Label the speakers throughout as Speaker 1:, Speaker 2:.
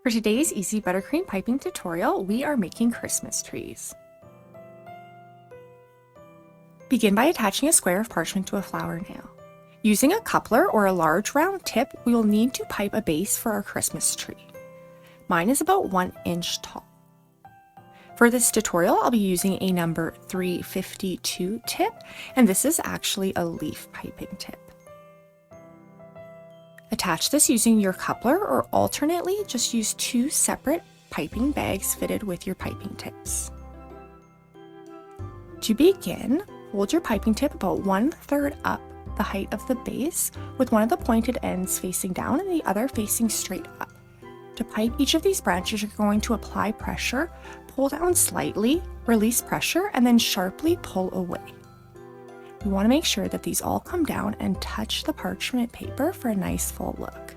Speaker 1: For today's easy buttercream piping tutorial, we are making Christmas trees. Begin by attaching a square of parchment to a flower nail. Using a coupler or a large round tip, we will need to pipe a base for our Christmas tree. Mine is about 1 inch tall. For this tutorial, I'll be using a number 352 tip, and this is actually a leaf piping tip. Attach this using your coupler, or alternately, just use 2 separate piping bags fitted with your piping tips. To begin, hold your piping tip about 1/3 up the height of the base, with one of the pointed ends facing down and the other facing straight up. To pipe each of these branches, you're going to apply pressure, pull down slightly, release pressure, and then sharply pull away. We want to make sure that these all come down and touch the parchment paper for a nice full look.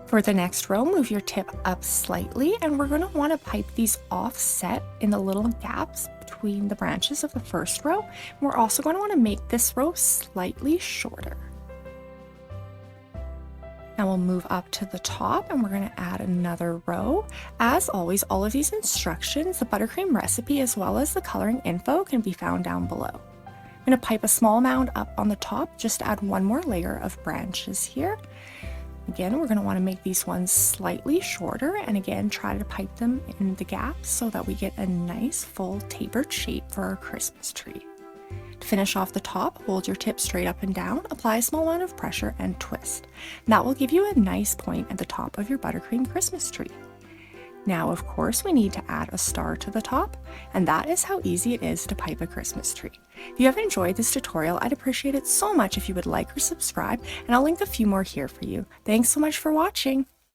Speaker 1: For the next row, move your tip up slightly, and we're going to want to pipe these offset in the little gaps between the branches of the first row. We're also going to want to make this row slightly shorter. Now we'll move up to the top and we're going to add another row. As always, all of these instructions, the buttercream recipe, as well as the coloring info can be found down below. I'm going to pipe a small mound up on the top, just add one more layer of branches here. Again, we're going to want to make these ones slightly shorter, and again, try to pipe them in the gaps so that we get a nice full tapered shape for our Christmas tree. To finish off the top, hold your tip straight up and down, apply a small amount of pressure, and twist. And that will give you a nice point at the top of your buttercream Christmas tree. Now, of course, we need to add a star to the top, and that is how easy it is to pipe a Christmas tree. If you have enjoyed this tutorial, I'd appreciate it so much if you would like or subscribe, and I'll link a few more here for you. Thanks so much for watching!